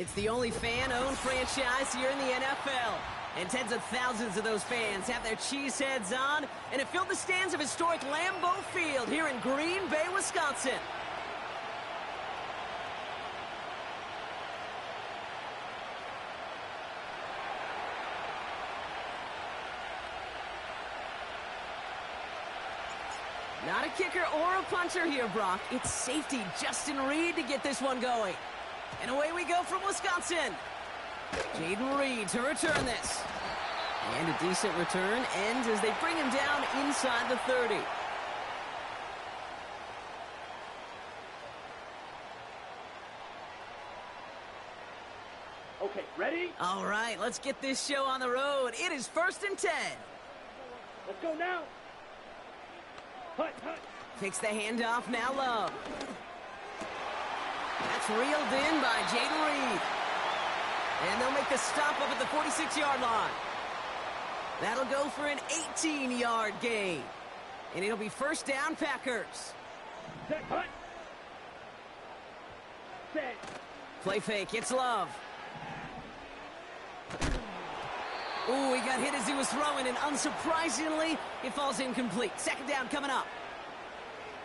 It's the only fan-owned franchise here in the NFL. And tens of thousands of those fans have their cheeseheads on, and it filled the stands of historic Lambeau Field here in Green Bay, Wisconsin. Not a kicker or a puncher here, Brock. It's safety Justin Reed to get this one going. And away we go from Wisconsin. Jaden Reed to return this. And a decent return ends as they bring him down inside the 30. Okay, ready? All right, let's get this show on the road. It is 1st and 10. Let's go now. Hut, hut. Takes the handoff, now Love. That's reeled in by Jaden Reed. And they'll make the stop up at the 46-yard line. That'll go for an 18-yard gain. And it'll be 1st down, Packers. Set, hut. Set. Play fake, it's Love. Ooh, he got hit as he was throwing, and unsurprisingly, it falls incomplete. 2nd down coming up.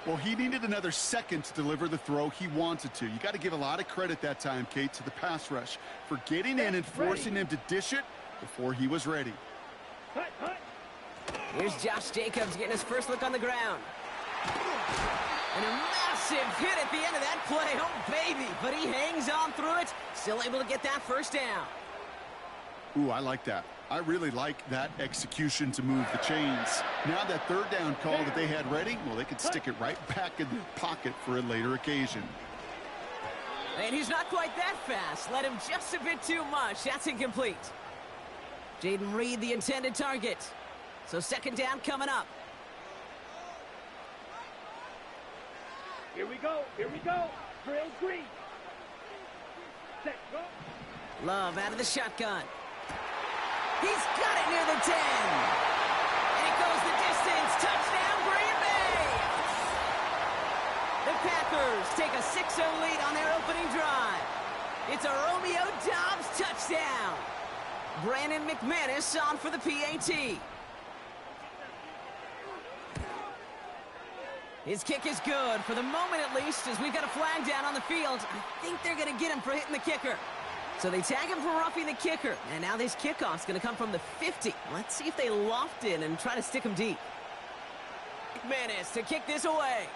Well, he needed another second to deliver the throw he wanted to. You got to give a lot of credit that time, Kate, to the pass rush for getting in and forcing him to dish it before he was ready. Hut, hut. Here's Josh Jacobs getting his first look on the ground. And a massive hit at the end of that play. Oh, baby. But he hangs on through it. Still able to get that 1st down. Ooh, I like that. I really like that execution to move the chains. Now that 3rd down call that they had ready, well, they could stick it right back in the pocket for a later occasion. And he's not quite that fast. Let him just a bit too much. That's incomplete. Jaden Reed, the intended target. So 2nd down coming up. Here we go. Here we go. Drill green. Set, go. Love out of the shotgun. He's got it near the 10. And it goes the distance. Touchdown, Green Bay. The Packers take a 6-0 lead on their opening drive. It's a Romeo Doubs touchdown. Brandon McManus on for the PAT. His kick is good, for the moment at least, as we've got a flag down on the field. I think they're going to get him for hitting the kicker. So they tag him for roughing the kicker. And now this kickoff's going to come from the 50. Let's see if they loft in and try to stick him deep. McManus to kick this away.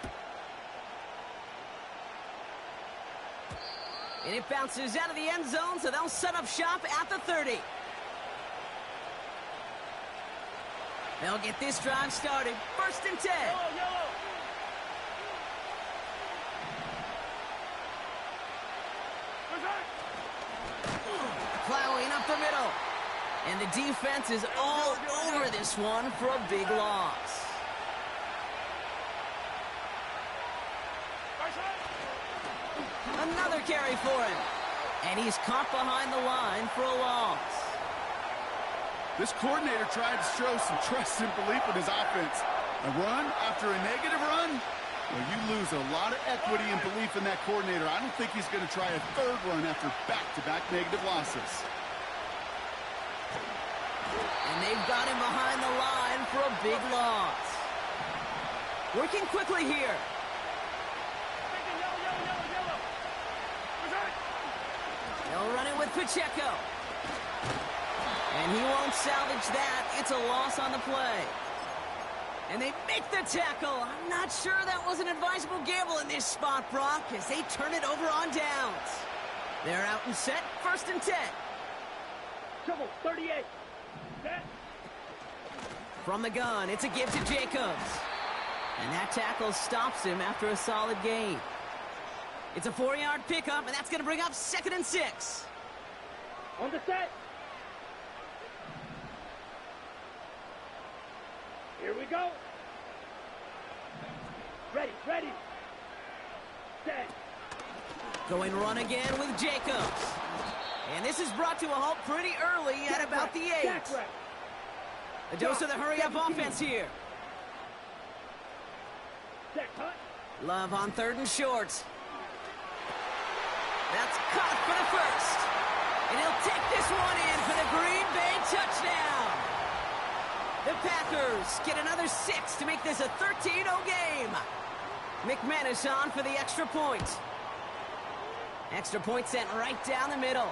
And it bounces out of the end zone, so they'll set up shop at the 30. They'll get this drive started. 1st and 10. Yellow. Plowing up the middle. And the defense is all over this one for a big loss. Another carry for him. And he's caught behind the line for a loss. This coordinator tried to show some trust and belief in his offense. A run after a negative run? Well, you lose a lot of equity and belief in that coordinator. I don't think he's going to try a 3rd run after back-to-back negative losses. And they've got him behind the line for a big loss. Working quickly here. They'll run it with Pacheco. And he won't salvage that. It's a loss on the play. And they make the tackle. I'm not sure that was an advisable gamble in this spot, Brock, as they turn it over on downs. They're out and set. 1st and 10. Trouble, 38. Set. From the gun, it's a give to Jacobs. And that tackle stops him after a solid gain. It's a 4-yard pickup, and that's going to bring up 2nd and 6. On the set. Here we go. Ready. Set. Going run again with Jacobs. And this is brought to a halt pretty early at about the 8. A dose of the hurry-up offense here. Set, cut. Love on 3rd and short. That's caught for the first. And he'll take this one in for the Green Bay touchdown. The Packers get another 6 to make this a 13-0 game. McManus on for the extra point. Extra point sent right down the middle.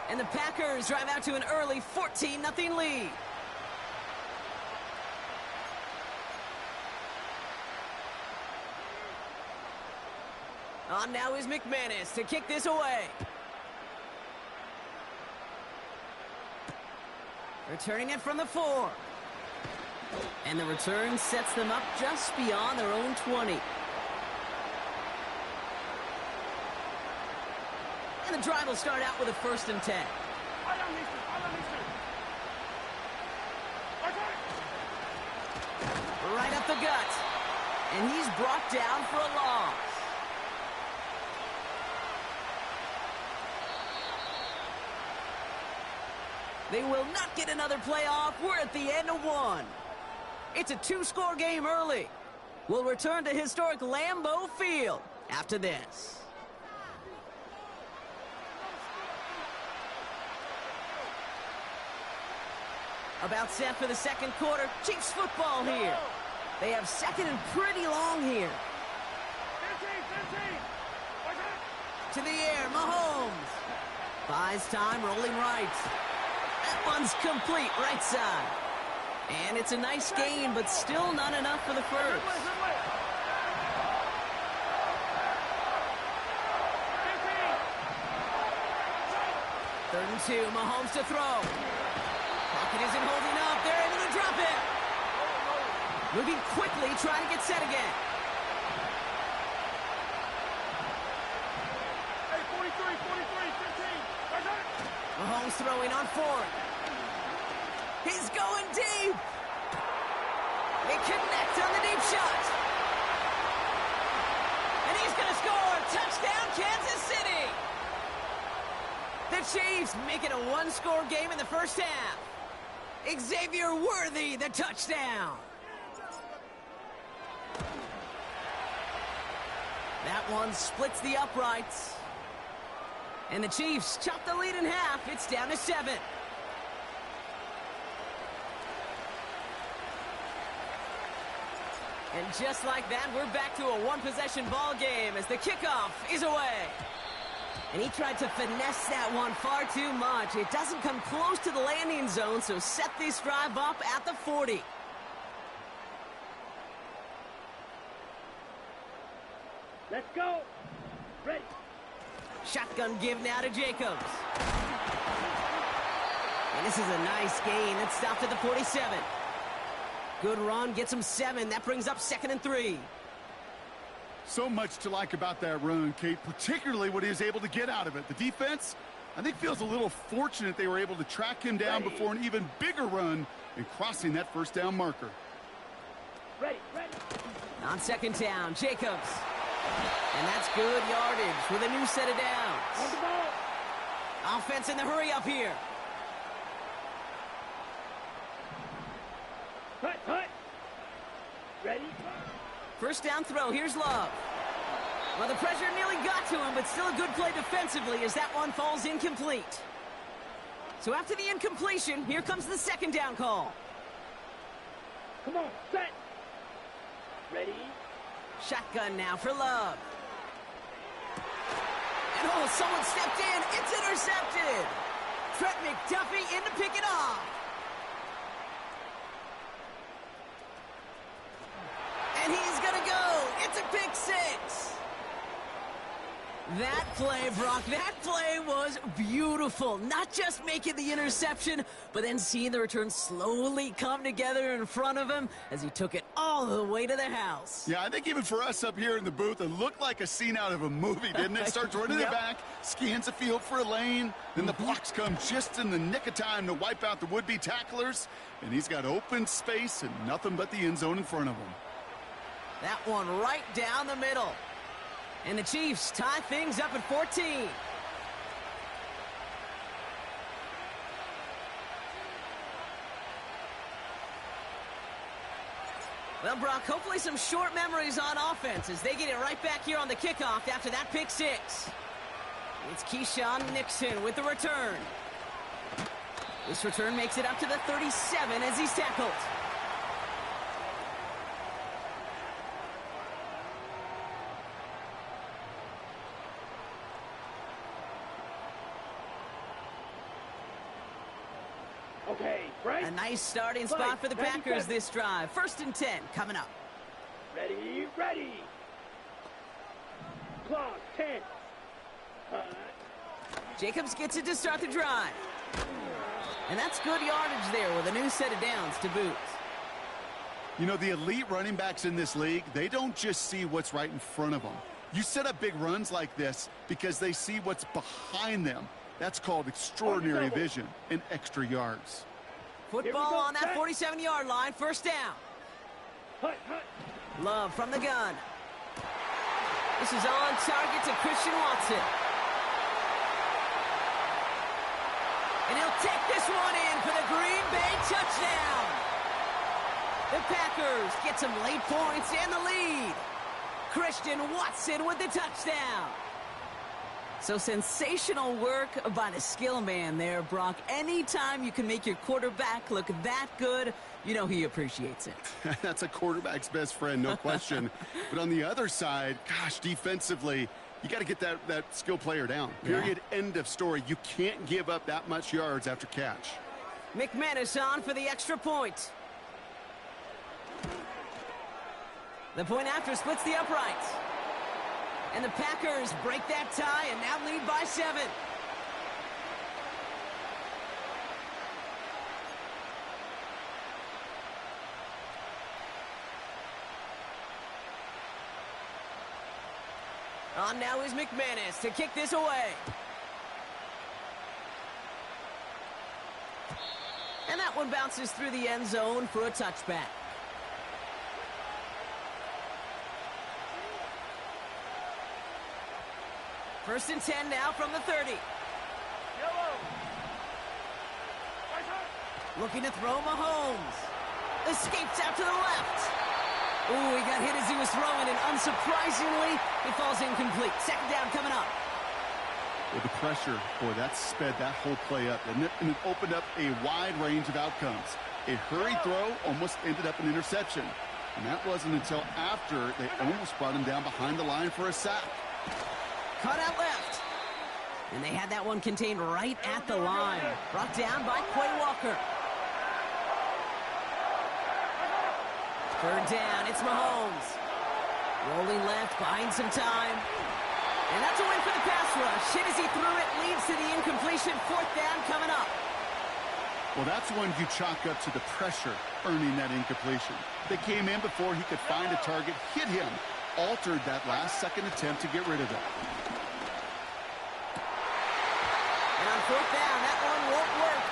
And the Packers drive out to an early 14-0 lead. On now is McManus to kick this away. Returning it from the 4. And the return sets them up just beyond their own 20. And the drive will start out with a 1st and 10. Right up the gut. And he's brought down for a loss. They will not get another play off. We're at the end of 1. It's a 2-score game early. We'll return to historic Lambeau Field after this. About set for the second quarter. Chiefs football here. They have second and pretty long here. To the air, Mahomes. Buys time, rolling right. That one's complete, right side. And it's a nice gain, but still not enough for the first. Third and 2, Mahomes to throw. Pocket isn't holding up. They're able to drop it. Moving quickly, trying to get set again. Hey, 43, 15. Mahomes throwing on 4th. He's going deep. They connect on the deep shot. And he's going to score. Touchdown, Kansas City. The Chiefs make it a 1-score game in the first half. Xavier Worthy, the touchdown. That one splits the uprights. And the Chiefs chop the lead in half. It's down to 7. And just like that, we're back to a 1-possession ball game as the kickoff is away. And he tried to finesse that one far too much. It doesn't come close to the landing zone, so set this drive up at the 40. Let's go. Ready. Shotgun give now to Jacobs. And this is a nice gain. It's stopped at the 47. Good run, gets him 7. That brings up 2nd and 3. So much to like about that run, Kate, particularly what he was able to get out of it. The defense, I think, feels a little fortunate they were able to track him down before an even bigger run and crossing that first down marker. Ready. On 2nd down, Jacobs. And that's good yardage with a new set of downs. On the ball. Offense in the hurry up here. Cut. Ready. First down throw, here's Love. Well, the pressure nearly got to him, but still a good play defensively as that one falls incomplete. So after the incompletion, here comes the 2nd down call. Come on, set. Ready. Shotgun now for Love. And oh, someone stepped in. It's intercepted. Trent McDuffie in to pick it off. And he's going to go. It's a pick 6. That play, Brock, that play was beautiful. Not just making the interception, but then seeing the return slowly come together in front of him as he took it all the way to the house. Yeah, I think even for us up here in the booth, it looked like a scene out of a movie, didn't it? Starts running the back, scans the field for a lane, then the blocks come just in the nick of time to wipe out the would-be tacklers, and he's got open space and nothing but the end zone in front of him. That one right down the middle. And the Chiefs tie things up at 14. Well, Brock, hopefully some short memories on offense as they get it right back here on the kickoff after that pick 6. It's Keyshawn Nixon with the return. This return makes it up to the 37 as he's tackled. Okay, right? A nice starting spot for the Packers this drive. 1st and 10 coming up. Ready, ready. Clock, 10. Jacobs gets it to start the drive. And that's good yardage there with a new set of downs to boot. You know, the elite running backs in this league, they don't just see what's right in front of them. You set up big runs like this because they see what's behind them. That's called extraordinary vision and extra yards. Football on that 47-yard line, 1st down. Hut, hut. Love from the gun. This is on target to Christian Watson. And he'll take this one in for the Green Bay touchdown. The Packers get some late points and the lead. Christian Watson with the touchdown. So sensational work by the skill man there, Brock. Anytime you can make your quarterback look that good, you know he appreciates it. That's a quarterback's best friend, no question. But on the other side, gosh, defensively, you got to get that skill player down. Period. Yeah. End of story. You can't give up that much yards after catch. McManus on for the extra point. The point after splits the uprights. And the Packers break that tie and now lead by 7. On now is McManus to kick this away. And that one bounces through the end zone for a touchback. First and 10 now from the 30. Looking to throw Mahomes. Escapes out to the left. Ooh, he got hit as he was throwing, and unsurprisingly, it falls incomplete. 2nd down coming up. With the pressure, boy, that sped that whole play up, didn't it? And it opened up a wide range of outcomes. A hurried throw almost ended up an interception. And that wasn't until after they almost brought him down behind the line for a sack. Cut out left. And they had that one contained right at the line. Brought down by Quay Walker. 3rd down, it's Mahomes. Rolling left, buying some time. And that's a win for the pass rush. Hit as he threw it, leads to the incompletion. 4th down coming up. Well, that's one you chalk up to the pressure earning that incompletion. They came in before he could find a target, hit him, altered that last-second attempt to get rid of it. And on 4th down, that one won't work.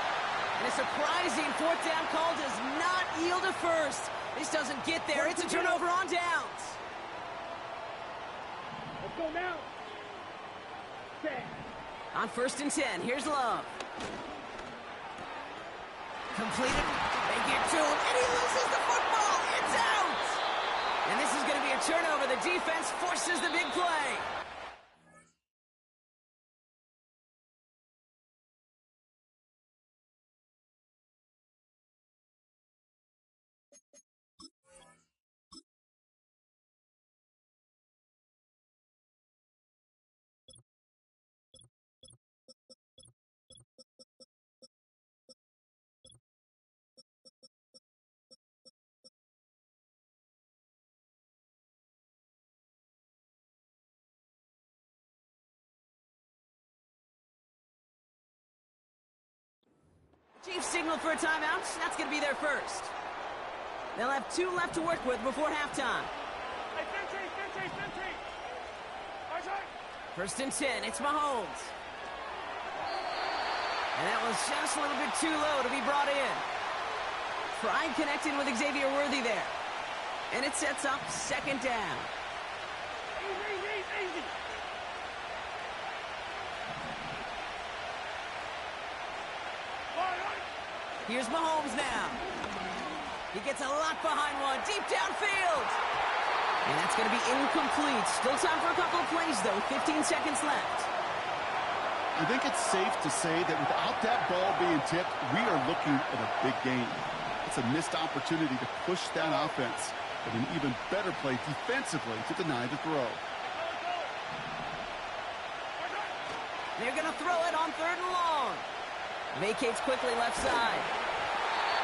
And a surprising 4th down call does not yield a first. This doesn't get there. It's a turnover on downs. Let's go now. 10. On 1st and 10, here's Love. Completed. They get to him, and he loses the football. It's out. And this is going to be a turnover. The defense forces the big play. Chiefs signal for a timeout. That's going to be their first. They'll have 2 left to work with before halftime. 1st and 10, it's Mahomes. And that was just a little bit too low to be brought in. Pride connecting with Xavier Worthy there. And it sets up 2nd down. Easy. Here's Mahomes now. He gets a lot behind one, deep downfield. And that's going to be incomplete. Still time for a couple of plays, though. 15 seconds left. I think it's safe to say that without that ball being tipped, we are looking at a big game. It's a missed opportunity to push that offense, but an even better play defensively to deny the throw. They're going to throw it on 3rd and long. Vacates quickly left side.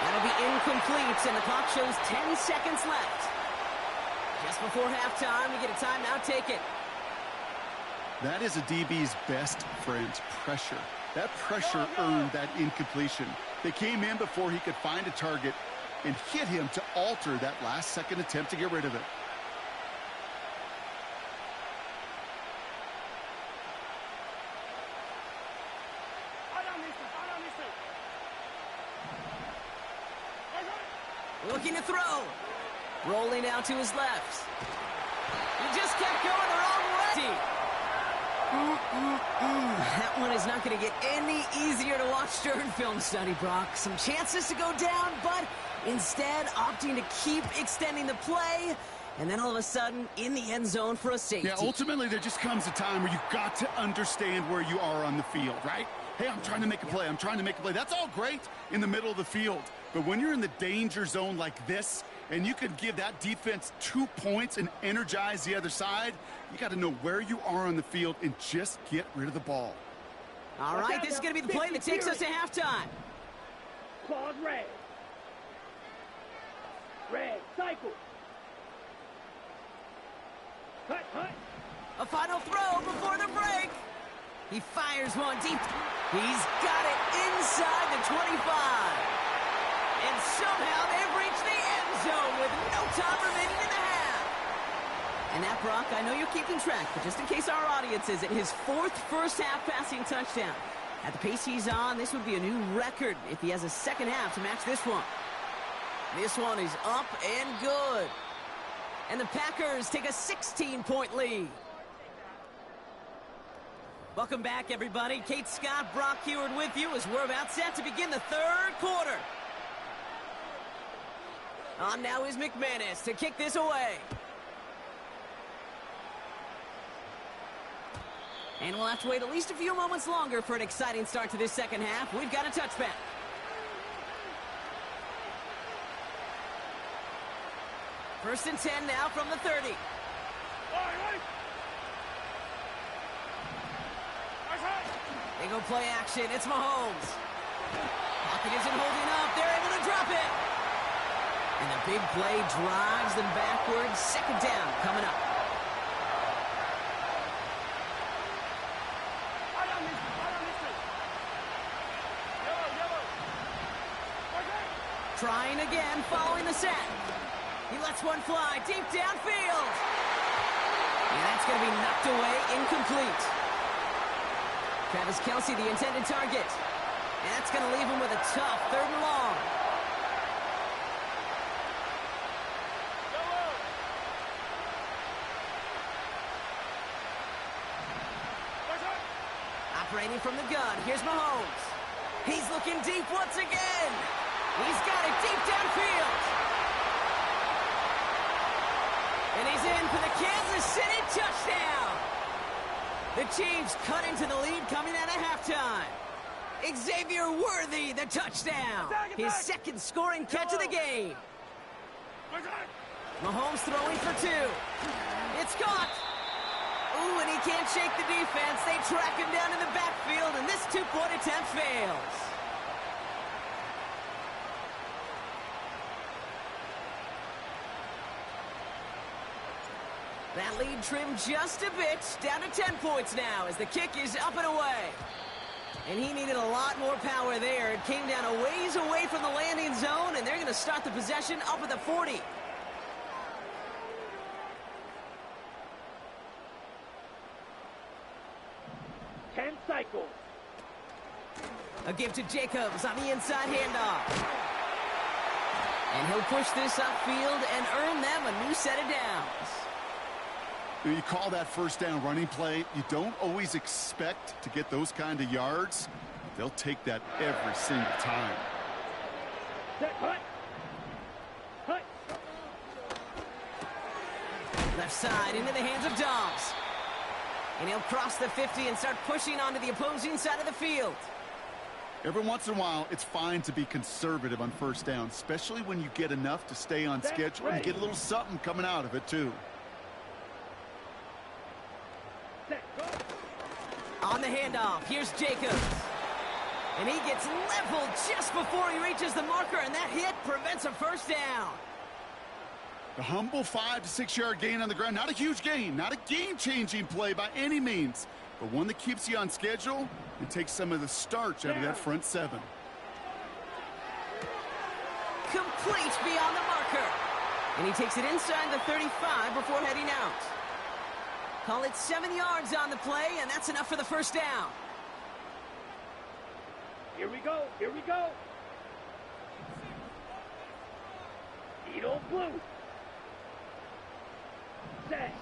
That'll be incomplete, and the clock shows 10 seconds left. Just before halftime, we get a timeout taken. That is a DB's best friend, pressure. That pressure earned that incompletion. They came in before he could find a target and hit him to alter that last-second attempt to get rid of it. Looking to throw. Rolling out to his left. He just kept going the wrong way. That one is not going to get any easier to watch during film study, Brock. Some chances to go down, but instead opting to keep extending the play. And then all of a sudden, in the end zone for a safety. Yeah, ultimately, there just comes a time where you've got to understand where you are on the field, right? Hey, I'm trying to make a play. I'm trying to make a play. That's all great in the middle of the field. But when you're in the danger zone like this, and you could give that defense 2 points and energize the other side, you got to know where you are on the field and just get rid of the ball. All right, this is going to be the play that takes us to halftime. Clause red. Red, cycle. Cut, cut. A final throw before the break. He fires one deep. He's got it inside the 25. And somehow they've reached the end zone with no time remaining in the half. And that, Brock, I know you're keeping track, but just in case our audience isn't, his 4th first-half passing touchdown. At the pace he's on, this would be a new record if he has a second half to match this one. This one is up and good. And the Packers take a 16-point lead. Welcome back, everybody. Kate Scott, Brock Heward with you as we're about set to begin the 3rd quarter. On now is McManus to kick this away. And we'll have to wait at least a few moments longer for an exciting start to this second half. We've got a touchback. First and 10 now from the 30. They go play action. It's Mahomes. Pocket isn't holding up. They're able to drop it. And the big play drives them backwards. Second down coming up. Trying again, following the set. He lets one fly deep downfield. And that's going to be knocked away, incomplete. Travis Kelce, the intended target. And that's going to leave him with a tough 3rd and long. Operating from the gun, here's Mahomes. He's looking deep once again. He's got it deep downfield. And he's in for the Kansas City touchdown. The Chiefs cut into the lead coming out of halftime. Xavier Worthy, the touchdown. His 2nd scoring catch of the game. Mahomes throwing for 2. It's caught. Ooh, and he can't shake the defense. They track him down in the backfield, and this 2-point attempt fails. That lead trimmed just a bit, down to 10 points now as the kick is up and away. And he needed a lot more power there. It came down a ways away from the landing zone, and they're going to start the possession up at the 40. Cycle. A give to Jacobs on the inside handoff. And he'll push this upfield and earn them a new set of downs. You call that first down running play. You don't always expect to get those kind of yards. They'll take that every single time. Set, cut. Cut. Left side into the hands of Dobbs. And he'll cross the 50 and start pushing onto the opposing side of the field. Every once in a while, it's fine to be conservative on first down, especially when you get enough to stay on schedule and get a little something coming out of it, too. On the handoff, here's Jacobs. And he gets leveled just before he reaches the marker, and that hit prevents a first down. The humble 5 to 6 yard gain on the ground. Not a huge gain, not a game-changing play by any means, but one that keeps you on schedule and takes some of the starch out of that front 7. Complete beyond the marker. And he takes it inside the 35 before heading out. Call it 7 yards on the play, and that's enough for the first down. Here we go. Here we go. Edo blue. Set.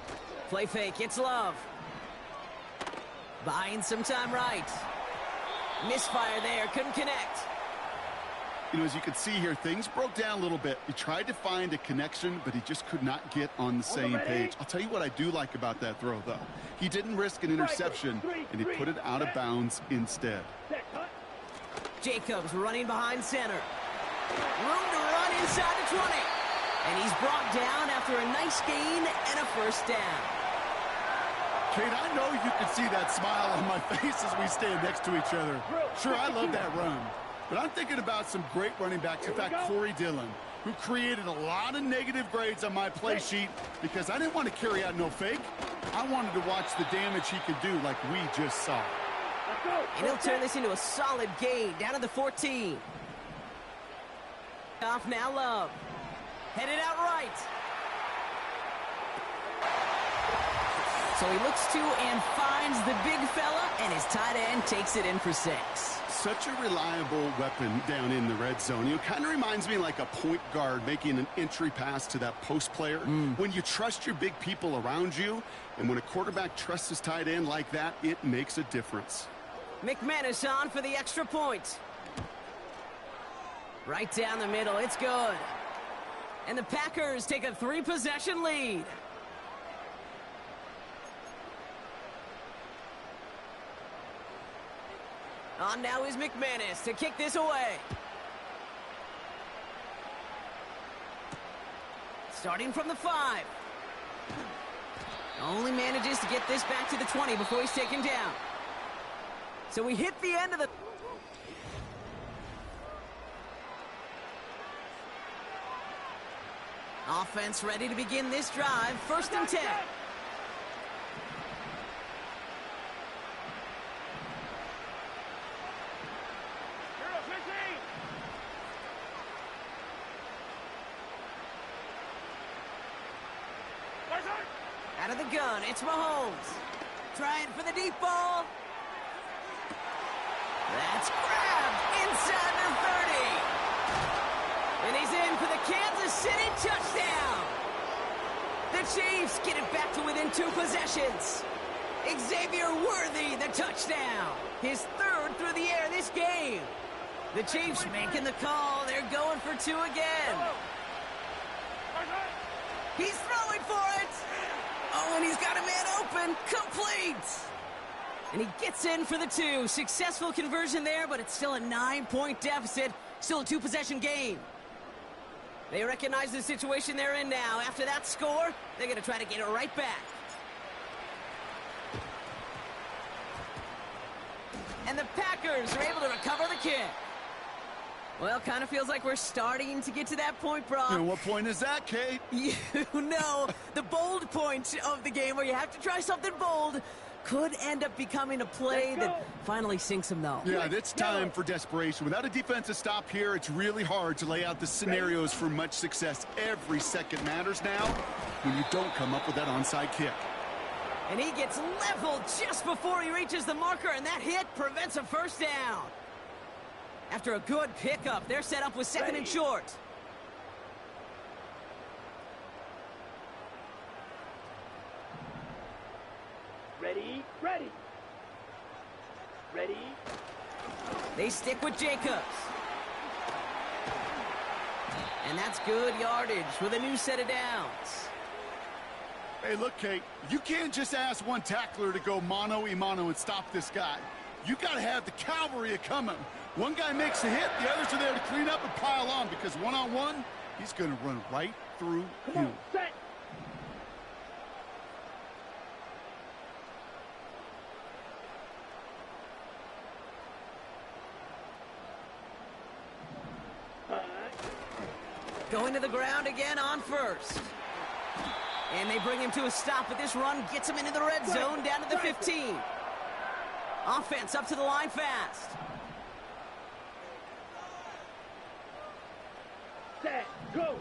Play fake. It's Love. Buying some time right. Misfire there. Couldn't connect. You know, as you can see here, things broke down a little bit. He tried to find a connection, but he just could not get on the same page. I'll tell you what I do like about that throw, though. He didn't risk an interception, and he put it out of bounds instead. Jacobs running behind center. Room to run inside the 20. And he's brought down after a nice gain and a first down. Kate, I know you can see that smile on my face as we stand next to each other. Sure, I love that run. But I'm thinking about some great running backs. In fact, Corey Dillon, who created a lot of negative grades on my play sheet because I didn't want to carry out no fake. I wanted to watch the damage he could do like we just saw. And he'll turn this into a solid gain down to the 14. Off now, Love. Headed out right. So he looks to and finds the big fella, and his tight end takes it in for 6. Such a reliable weapon down in the red zone. You know, kind of reminds me like a point guard making an entry pass to that post player. When you trust your big people around you, and when a quarterback trusts his tight end like that, it makes a difference. McManus on for the extra point. Right down the middle, it's good. And the Packers take a 3-possession lead. On now is McManus to kick this away. Starting from the 5. Only manages to get this back to the 20 before he's taken down. So we hit the end of the... Offense ready to begin this drive. 1st and 10. Out of the gun, it's Mahomes. Trying for the deep ball. That's grabbed inside the 30. And he's in for the Kansas City touchdown. The Chiefs get it back to within 2 possessions. Xavier Worthy, the touchdown. His 3rd through the air this game. The Chiefs making the call. They're going for 2 again. He's throwing for it. Oh, and he's got a man open. Complete. And he gets in for the 2. Successful conversion there, but it's still a 9-point deficit. Still a 2-possession game. They recognize the situation they're in now. After that score, they're going to try to get it right back. And the Packers are able to recover the kick. Well, kind of feels like we're starting to get to that point, Brock. And what point is that, Kate? You know, the bold point of the game where you have to try something bold could end up becoming a play that finally sinks him, though. Yeah, it's time for desperation. Without a defensive stop here, it's really hard to lay out the scenarios for much success. Every second matters now when you don't come up with that onside kick. And he gets leveled just before he reaches the marker, and that hit prevents a first down. After a good pickup, they're set up with 2nd and short. Ready, ready. Ready. They stick with Jacobs. And that's good yardage with a new set of downs. Hey, look, Kate, you can't just ask one tackler to go mano-a-mano and stop this guy. You got to have the cavalry coming. One guy makes a hit, the others are there to clean up and pile on, because one-on-one, he's going to run right through Come you. on, set. Going to the ground again on first. And they bring him to a stop, but this run gets him into the red zone down to the 15. Offense up to the line fast. Set, go.